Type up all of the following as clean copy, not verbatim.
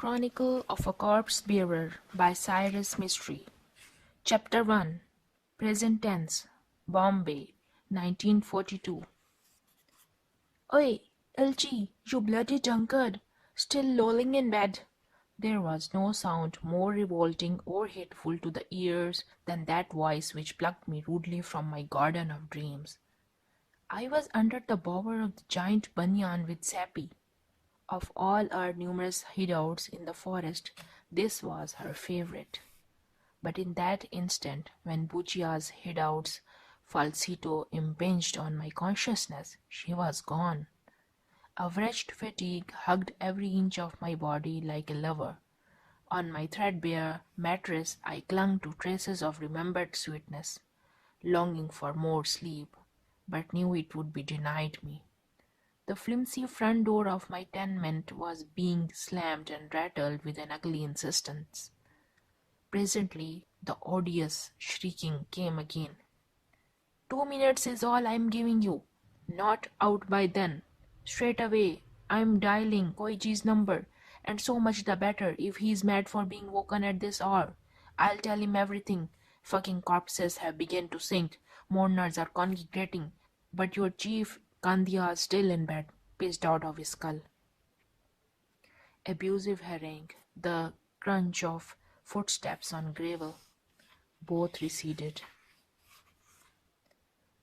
Chronicle of a Corpse Bearer by Cyrus Mistry. Chapter 1. Present Tense. Bombay, 1942. Oi, LG, you bloody drunkard! Still lolling in bed! There was no sound more revolting or hateful to the ears than that voice which plucked me rudely from my garden of dreams. I was under the bower of the giant banyan with Sappy. Of all our numerous hideouts in the forest, this was her favorite. But in that instant, when Buchia's hideout's falsetto impinged on my consciousness, she was gone. A wretched fatigue hugged every inch of my body like a lover. On my threadbare mattress, I clung to traces of remembered sweetness, longing for more sleep, but knew it would be denied me. The flimsy front door of my tenement was being slammed and rattled with an ugly insistence. Presently, the odious shrieking came again. 2 minutes is all I'm giving you. Not out by then. Straight away, I'm dialing Koichi's number, and so much the better if he's mad for being woken at this hour. I'll tell him everything. Fucking corpses have begun to sink. Mourners are congregating. But your chief Kandiya is still in bed, pissed out of his skull. Abusive harangue, the crunch of footsteps on gravel. Both receded.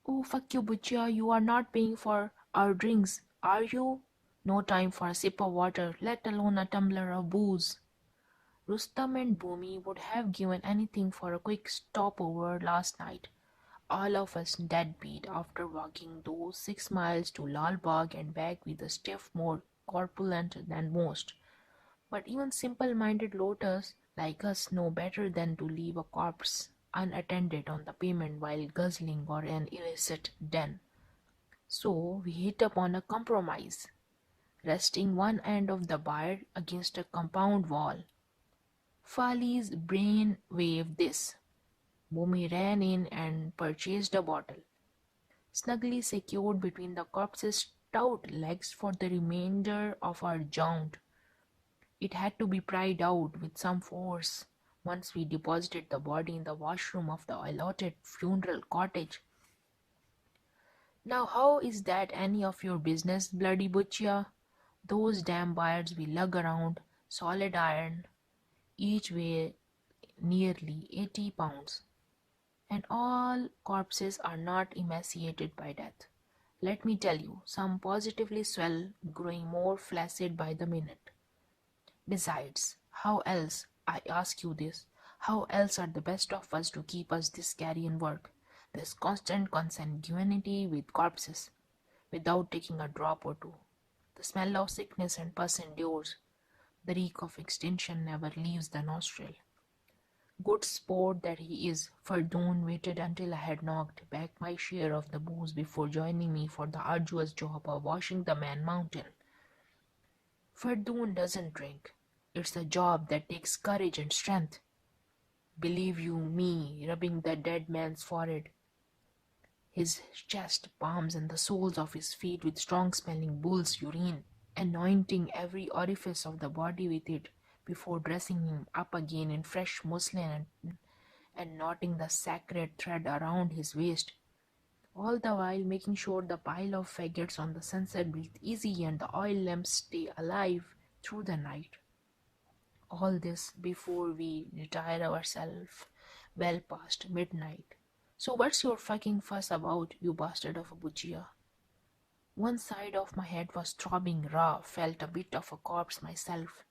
Oh, fuck you, Butcher, you are not paying for our drinks, are you? No time for a sip of water, let alone a tumbler of booze. Rustam and Bhumi would have given anything for a quick stopover last night. All of us deadbeat after walking those 6 miles to Lal Bagh and back with a stiff more corpulent than most. But even simple-minded loafers like us know better than to leave a corpse unattended on the pavement while guzzling or an illicit den. So we hit upon a compromise, resting one end of the bar against a compound wall. Fali's brain waved this. Bhumi ran in and purchased a bottle, snugly secured between the corpse's stout legs for the remainder of our jaunt. It had to be pried out with some force once we deposited the body in the washroom of the allotted funeral cottage. Now how is that any of your business, bloody butcher? Those damn wires we lug around, solid iron, each weigh nearly 80 pounds. And all corpses are not emaciated by death. Let me tell you, some positively swell, growing more flaccid by the minute. Besides, how else, I ask you this, how else are the best of us to keep us this carrion work, this constant consanguinity with corpses, without taking a drop or two? The smell of sickness and pus endures. The reek of extinction never leaves the nostril. Good sport that he is, Fardoon waited until I had knocked back my share of the booze before joining me for the arduous job of washing the man mountain. Fardoon doesn't drink. It's a job that takes courage and strength. Believe you me, rubbing the dead man's forehead, his chest, palms, and the soles of his feet with strong-smelling bull's urine, anointing every orifice of the body with it, before dressing him up again in fresh muslin and knotting the sacred thread around his waist, all the while making sure the pile of faggots on the sunset breathe easy and the oil lamps stay alive through the night. All this before we retire ourselves well past midnight. So what's your fucking fuss about, you bastard of a butchia? One side of my head was throbbing raw, felt a bit of a corpse myself.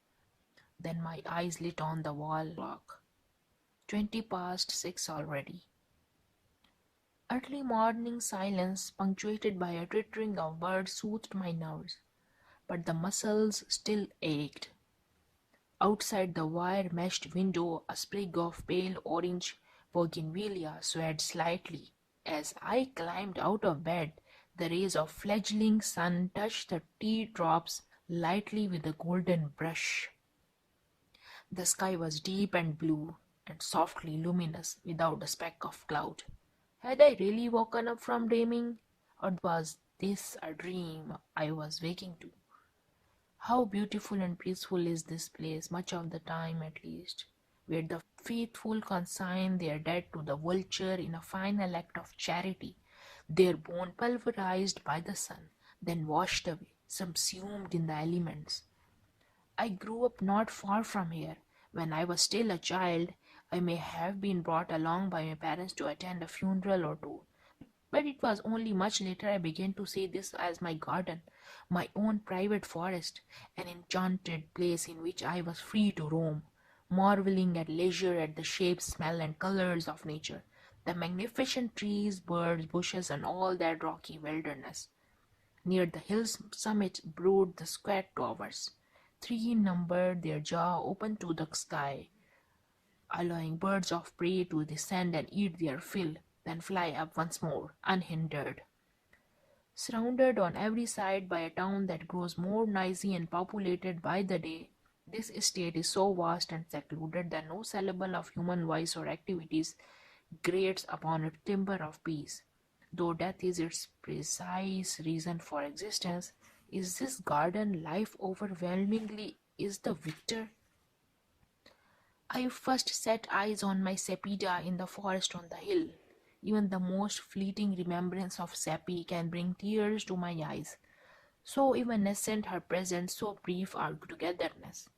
Then my eyes lit on the wall clock. 6:20 already. Early morning silence, punctuated by a twittering of birds, soothed my nerves, but the muscles still ached. Outside the wire-meshed window, a sprig of pale orange bougainvillea swayed slightly. As I climbed out of bed, the rays of fledgling sun touched the teardrops lightly with a golden brush. The sky was deep and blue, and softly luminous, without a speck of cloud. Had I really woken up from dreaming, or was this a dream I was waking to? How beautiful and peaceful is this place, much of the time at least, where the faithful consign their dead to the vulture in a final act of charity, their bone pulverized by the sun, then washed away, subsumed in the elements. I grew up not far from here. When I was still a child, I may have been brought along by my parents to attend a funeral or two. But it was only much later I began to see this as my garden, my own private forest, an enchanted place in which I was free to roam, marveling at leisure at the shape, smell, and colors of nature, the magnificent trees, birds, bushes, and all that rocky wilderness. Near the hill's summit brood the squat towers. Three in number, their jaw open to the sky, allowing birds of prey to descend and eat their fill, then fly up once more, unhindered. Surrounded on every side by a town that grows more noisy and populated by the day, this estate is so vast and secluded that no syllable of human voice or activities grates upon its timber of peace. Though death is its precise reason for existence, is this garden life overwhelmingly is the victor? I first set eyes on my Sepida in the forest on the hill. Even the most fleeting remembrance of Seppi can bring tears to my eyes. So evanescent her presence, so brief our togetherness.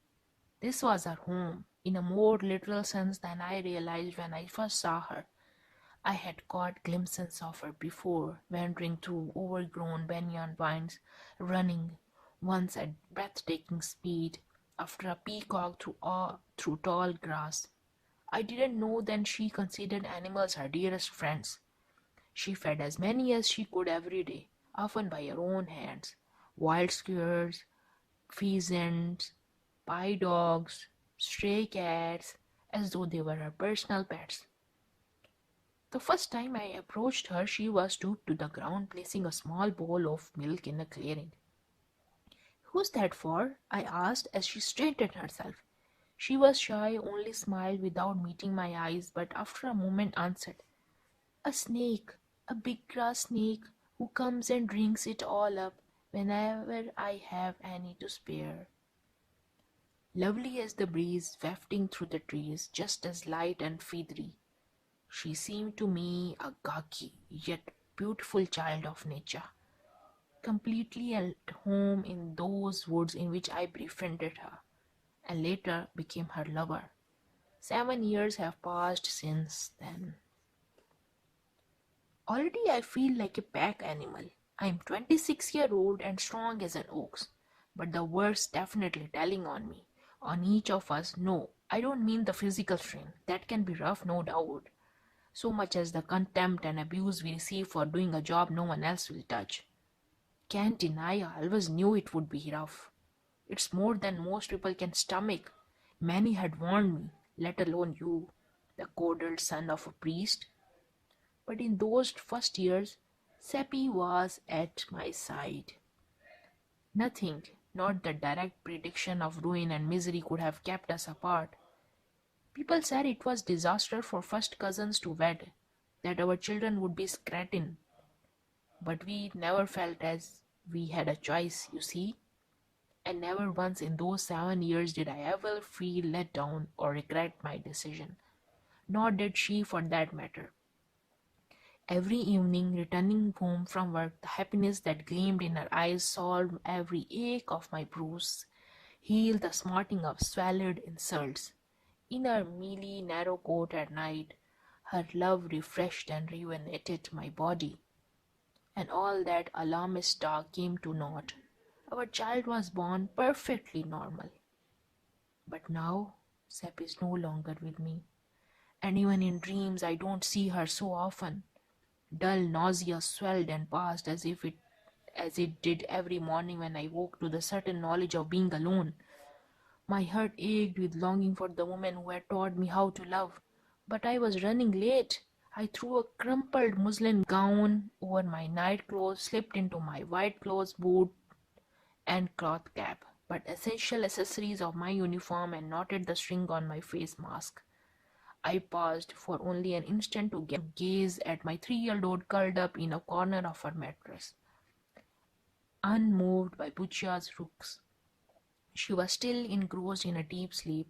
This was her home, in a more literal sense than I realized when I first saw her. I had caught glimpses of her before, wandering through overgrown banyan vines, running, once at breathtaking speed, after a peacock through tall grass. I didn't know then she considered animals her dearest friends. She fed as many as she could every day, often by her own hands. Wild squirrels, pheasants, pie dogs, stray cats, as though they were her personal pets. The first time I approached her, she was stooped to the ground, placing a small bowl of milk in a clearing. "Who's that for?" I asked as she straightened herself. She was shy, only smiled without meeting my eyes, but after a moment answered, "A snake, a big grass snake, who comes and drinks it all up whenever I have any to spare." Lovely as the breeze wafting through the trees, just as light and feathery, she seemed to me a gawky yet beautiful child of nature, completely at home in those woods in which I befriended her, and later became her lover. 7 years have passed since then. Already I feel like a pack animal. I am 26-year-old and strong as an ox, but the worst definitely telling on me, on each of us. No, I don't mean the physical strain. That can be rough, no doubt, so much as the contempt and abuse we receive for doing a job no one else will touch. Can't deny I always knew it would be rough. It's more than most people can stomach. Many had warned me, let alone you, the coddled son of a priest. But in those first years, Seppi was at my side. Nothing, not the direct prediction of ruin and misery, could have kept us apart. People said it was disaster for first cousins to wed, that our children would be scratin, but we never felt as we had a choice, you see. And never once in those 7 years did I ever feel let down or regret my decision. Nor did she, for that matter. Every evening, returning home from work, the happiness that gleamed in her eyes solved every ache of my bruise, healed the smarting of swallowed insults. In her mealy, narrow coat at night, her love refreshed and rejuvenated my body, and all that alarmist talk came to naught. Our child was born perfectly normal. But now, Sep is no longer with me, and even in dreams I don't see her so often. Dull nausea swelled and passed as it did every morning when I woke to the certain knowledge of being alone. My heart ached with longing for the woman who had taught me how to love. But I was running late. I threw a crumpled muslin gown over my night clothes, slipped into my white clothes boot and cloth cap, but essential accessories of my uniform, and knotted the string on my face mask. I paused for only an instant to gaze at my 3-year-old curled up in a corner of her mattress, unmoved by Buchia's rooks. She was still engrossed in a deep sleep.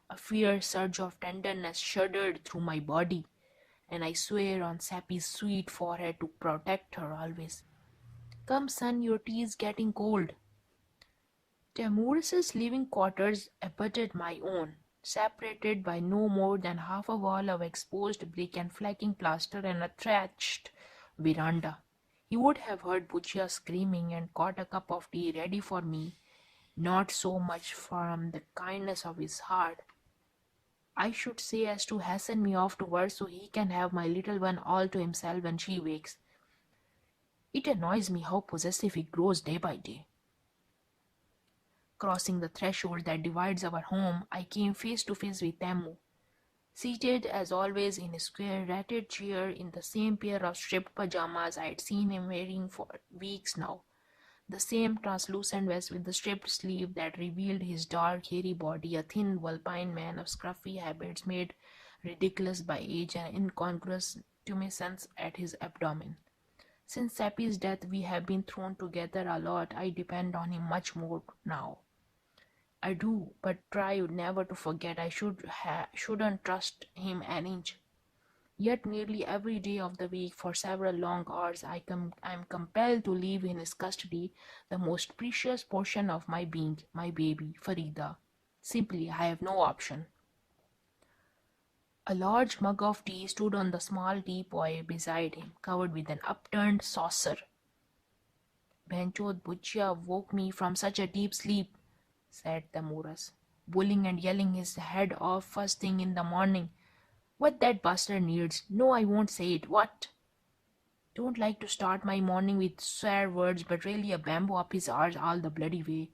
A fierce surge of tenderness shuddered through my body, and I swear on Sappy's sweet forehead to protect her always. Come, son, your tea is getting cold. Timurus's living quarters abutted my own, separated by no more than half a wall of exposed brick and flaking plaster and a thatched veranda. He would have heard Buchia screaming and caught a cup of tea ready for me, not so much from the kindness of his heart, I should say, as to hasten me off to work so he can have my little one all to himself when she wakes. It annoys me how possessive he grows day by day. Crossing the threshold that divides our home, I came face to face with Tamu, seated as always in a square ratted chair in the same pair of striped pajamas I had seen him wearing for weeks now. The same translucent vest with the striped sleeve that revealed his dark, hairy body, a thin, vulpine man of scruffy habits made ridiculous by age and incongruous tumescence at his abdomen. Since Sappy's death, we have been thrown together a lot. I depend on him much more now. I do, but try never to forget shouldn't trust him an inch. Yet nearly every day of the week for several long hours I am compelled to leave in his custody the most precious portion of my being, my baby, Farida. Simply, I have no option. A large mug of tea stood on the small teapot beside him, covered with an upturned saucer. Benchot Buchia woke me from such a deep sleep, said the Moras, bullying and yelling his head off first thing in the morning. What that bastard needs. No, I won't say it. What? Don't like to start my morning with swear words, but really a bamboo up his arse all the bloody way.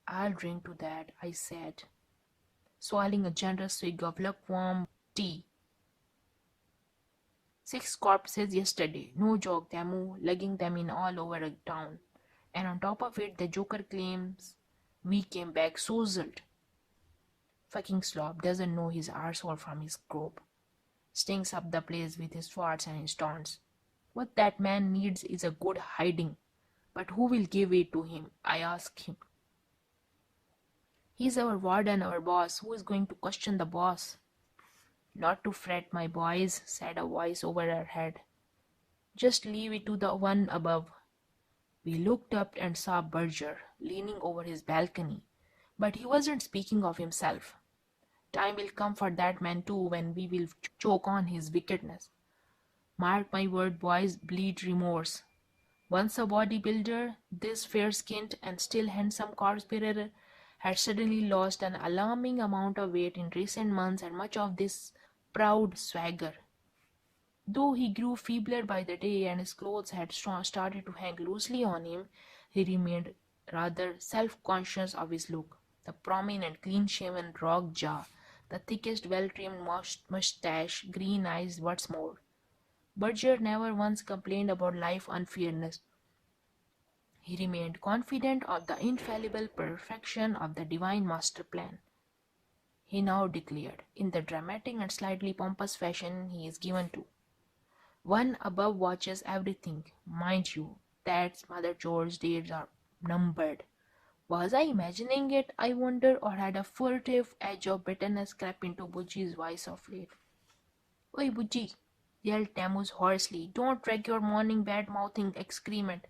I'll drink to that, I said, swallowing a generous swig of lukewarm tea. 6 corpses yesterday. No joke, Tamu, lugging them in all over a town. And on top of it, the Joker claims we came back sozzled. Fucking slob doesn't know his arsehole from his grope. Stinks up the place with his farts and his taunts. What that man needs is a good hiding. But who will give it to him? I ask him. He's our warden, our boss. Who is going to question the boss? Not to fret, my boys, said a voice over our head. Just leave it to the one above. We looked up and saw Berger leaning over his balcony. But he wasn't speaking of himself. Time will come for that man too, when we will choke on his wickedness. Mark my word, boys, bleed remorse. Once a bodybuilder, this fair-skinned and still handsome corpse-bearer had suddenly lost an alarming amount of weight in recent months, and much of this proud swagger. Though he grew feebler by the day and his clothes had started to hang loosely on him, he remained rather self-conscious of his look. The prominent, clean-shaven rock jaw, the thickest, well-trimmed mustache, green eyes, what's more. Berger never once complained about life unfairness. He remained confident of the infallible perfection of the divine master plan. He now declared, in the dramatic and slightly pompous fashion he is given to. One above watches everything. Mind you, that's Mother George's days are numbered. Was I imagining it, I wonder, or had a furtive edge of bitterness crept into Buji's voice of late? Oi, Buji, yelled Tammuz hoarsely, don't drag your morning bad-mouthing excrement.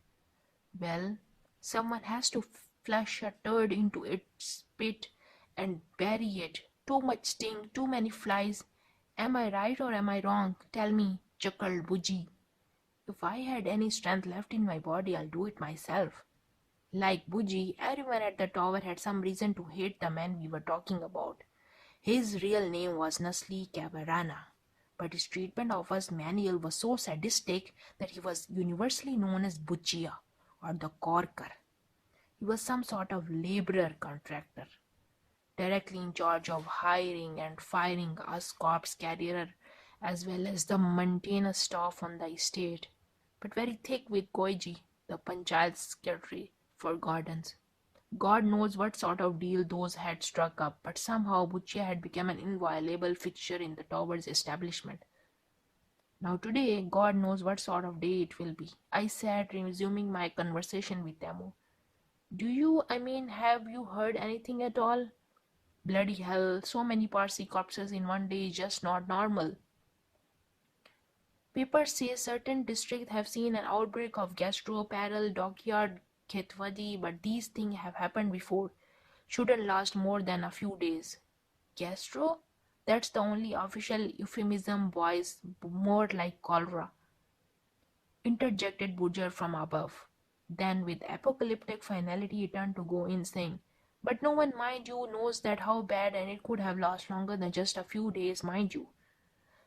Well, someone has to flush a turd into its pit and bury it. Too much sting, too many flies. Am I right or am I wrong? Tell me, chuckled Buji. If I had any strength left in my body, I'll do it myself. Like Buji, everyone at the tower had some reason to hate the man we were talking about. His real name was Nasli Cavarana, but his treatment of us Manuel was so sadistic that he was universally known as Buchia, or the Corker. He was some sort of laborer contractor, directly in charge of hiring and firing us corpse carrier as well as the maintenance staff on the estate, but very thick with Koiji, the Panchayat secretary for gardens. God knows what sort of deal those had struck up, but somehow Buchia had become an inviolable fixture in the tower's establishment. Now today, God knows what sort of day it will be. I sat resuming my conversation with Tamu. Have you heard anything at all? Bloody hell, so many Parsi corpses in one day is just not normal. Papers say certain districts have seen an outbreak of gastropareil dockyard Khetwadi, but these things have happened before. Shouldn't last more than a few days. Gastro? That's the only official euphemism, boys. More like cholera, interjected Butcher from above. Then, with apocalyptic finality, he turned to go insane. But no one, mind you, knows that how bad, and it could have lasted longer than just a few days, mind you.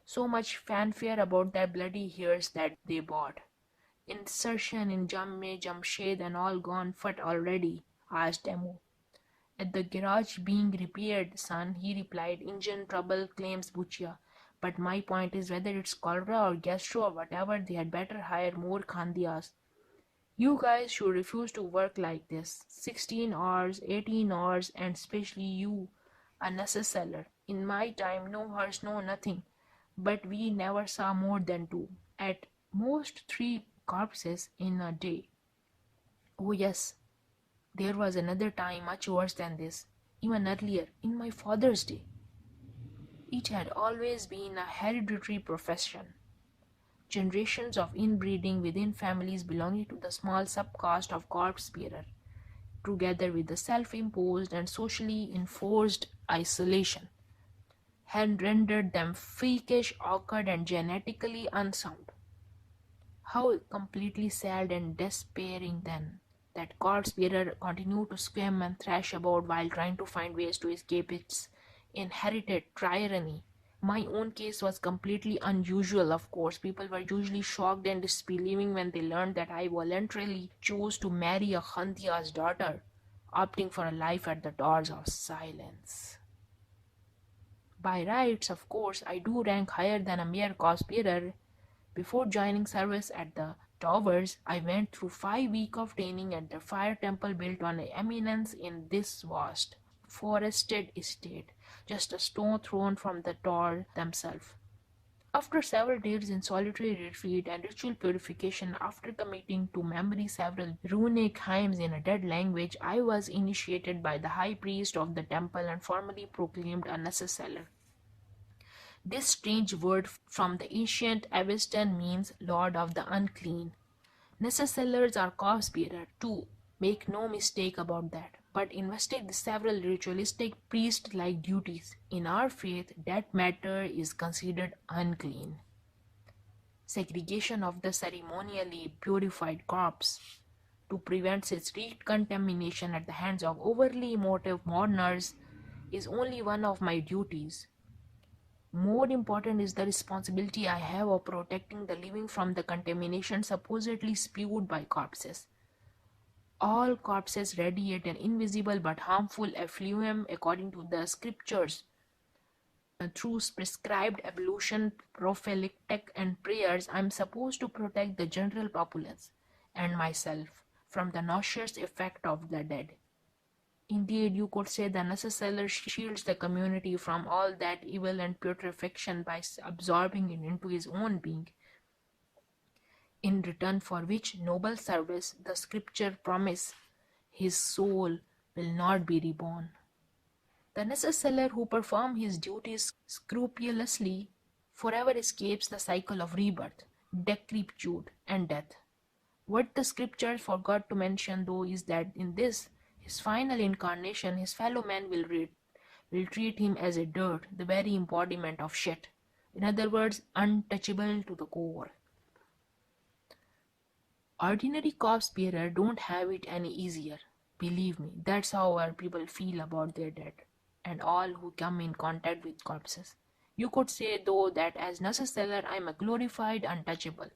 So much fanfare about that bloody hearse that they bought. Insertion in Jamme, Jamshed and all gone fut already, asked Demo. At the garage being repaired, son, he replied. Engine trouble, claims Buchia. But my point is whether it's cholera or gastro or whatever, they had better hire more khandias. You guys should refuse to work like this. 16 hours, 18 hours, and especially you, a necessaire. In my time, no hearse, no nothing. But we never saw more than two. At most three corpses in a day. Oh yes, there was another time much worse than this. Even earlier, in my father's day. It had always been a hereditary profession. Generations of inbreeding within families belonging to the small subcaste of corpse bearer, together with the self-imposed and socially enforced isolation, had rendered them freakish, awkward, and genetically unsound. How completely sad and despairing then that corpse bearer continued to squirm and thrash about while trying to find ways to escape its inherited tyranny. My own case was completely unusual, of course. People were usually shocked and disbelieving when they learned that I voluntarily chose to marry a Khandia's daughter, opting for a life at the doors of silence. By rights, of course, I do rank higher than a mere corpse bearer. Before joining service at the Towers, I went through 5 weeks of training at the fire temple built on an eminence in this vast, forested estate, just a stone thrown from the tower themselves. After several days in solitary retreat and ritual purification, after committing to memory several runic hymns in a dead language, I was initiated by the high priest of the temple and formally proclaimed a necessaire. This strange word from the ancient Avestan means Lord of the Unclean. Necessaires are corpse bearer too, make no mistake about that, but invested the several ritualistic priest-like duties. In our faith, that matter is considered unclean. Segregation of the ceremonially purified corpse to prevent its recontamination at the hands of overly emotive mourners is only one of my duties. More important is the responsibility I have of protecting the living from the contamination supposedly spewed by corpses. All corpses radiate an invisible but harmful effluent according to the scriptures. Through prescribed ablution, prophylactic, and prayers, I am supposed to protect the general populace and myself from the nauseous effect of the dead. Indeed, you could say the necessary shields the community from all that evil and putrefaction by absorbing it into his own being, in return for which noble service the scripture promise his soul will not be reborn. The necessary who perform his duties scrupulously forever escapes the cycle of rebirth, decrepitude, and death. What the scriptures forgot to mention, though, is that in this, his final incarnation, his fellow men will treat him as a dirt, the very embodiment of shit. In other words, untouchable to the core. Ordinary corpse bearer don't have it any easier. Believe me, that's how our people feel about their dead and all who come in contact with corpses. You could say, though, that as necessary I am a glorified untouchable.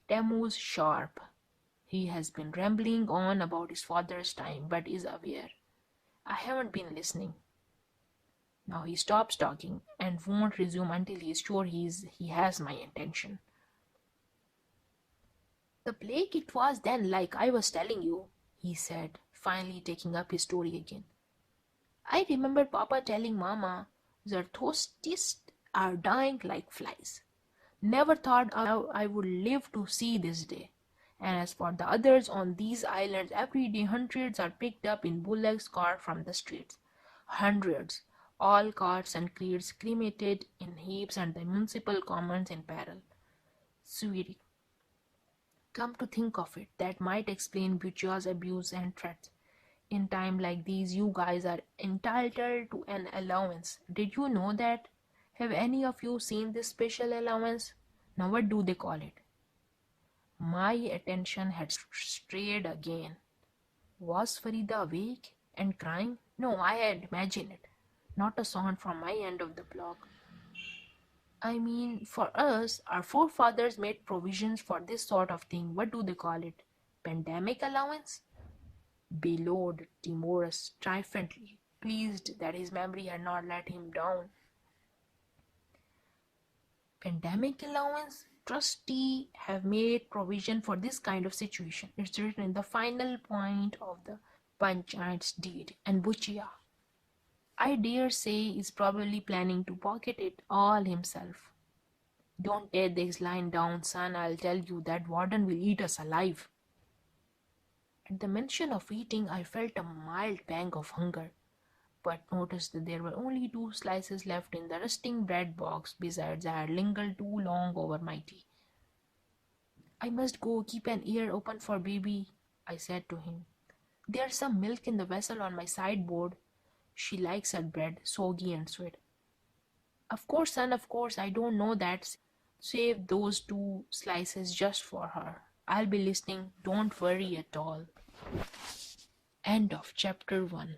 Tammuz sharp. He has been rambling on about his father's time, but is aware. I haven't been listening. Now he stops talking and won't resume until he is sure he has my attention. The plague it was then, like I was telling you, he said, finally taking up his story again. I remember Papa telling Mama, Zarthostis are dying like flies. Never thought I would live to see this day. And as for the others on these islands, every day hundreds are picked up in bullocks cart from the streets. Hundreds. All carts and crates cremated in heaps and the municipal commons in peril. Sweetie, come to think of it, that might explain Bucha's abuse and threats. In time like these, you guys are entitled to an allowance. Did you know that? Have any of you seen this special allowance? Now, what do they call it? My attention had strayed again. Was Farida awake and crying? No, I had imagined it. Not a sound from my end of the block. I mean, for us, our forefathers made provisions for this sort of thing. What do they call it? Pandemic allowance? Bellowed Timorous triumphantly, pleased that his memory had not let him down. Pandemic allowance? Trustee have made provision for this kind of situation. It's written in the final point of the Panchayat's deed. And Buchia, I dare say, is probably planning to pocket it all himself. Don't tear this line down, son. I'll tell you that warden will eat us alive. At the mention of eating, I felt a mild pang of hunger, but noticed that there were only 2 slices left in the rusting bread box. Besides, I had lingered too long over my tea. I must go keep an ear open for baby, I said to him. There's some milk in the vessel on my sideboard. She likes her bread, soggy and sweet. Of course, son, of course, I don't know that. Save those 2 slices just for her. I'll be listening, don't worry at all. End of chapter 1.